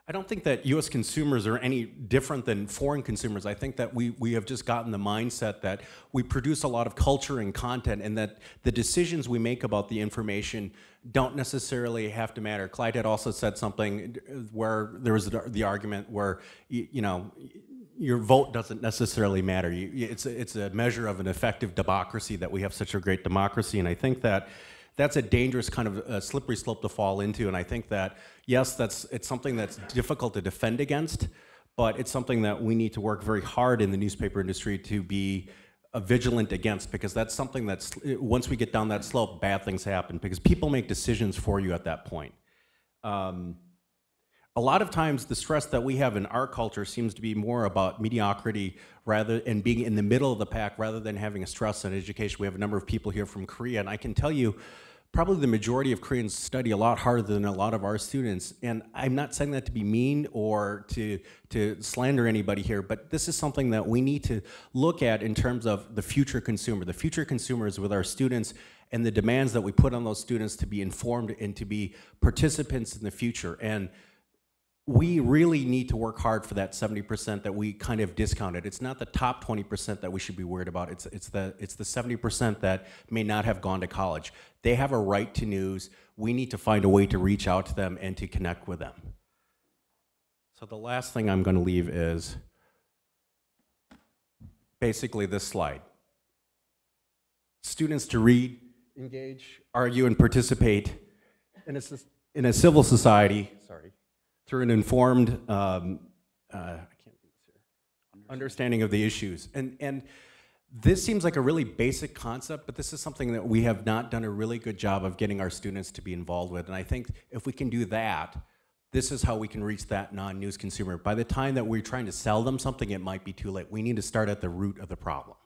I don't think that U.S. consumers are any different than foreign consumers. I think that we have just gotten the mindset that we produce a lot of culture and content, and that the decisions we make about the information don't necessarily have to matter. Clyde had also said something where there was the argument where, you know, your vote doesn't necessarily matter. It's a measure of an effective democracy that we have such a great democracy, and I think that that's a dangerous kind of slippery slope to fall into. And I think that, yes, it's something that's difficult to defend against, but it's something that we need to work very hard in the newspaper industry to be vigilant against, because that's something that's, once we get down that slope, bad things happen, because people make decisions for you at that point. A lot of times the stress that we have in our culture seems to be more about mediocrity and being in the middle of the pack rather than having a stress on education. We have a number of people here from Korea, and I can tell you probably the majority of Koreans study a lot harder than a lot of our students. And I'm not saying that to be mean or to slander anybody here, but this is something that we need to look at in terms of the future consumer. The future consumer is with our students and the demands that we put on those students to be informed and to be participants in the future. And we really need to work hard for that 70% that we kind of discounted. It's not the top 20% that we should be worried about. It's the 70% that may not have gone to college. They have a right to news. We need to find a way to reach out to them and to connect with them. So the last thing I'm going to leave is basically this slide. Students to read, engage, argue, and participate in a civil society. Sorry. Through an informed understanding of the issues. And this seems like a really basic concept, but this is something that we have not done a really good job of getting our students to be involved with. And I think if we can do that, this is how we can reach that non-news consumer. By the time that we're trying to sell them something, it might be too late. We need to start at the root of the problem.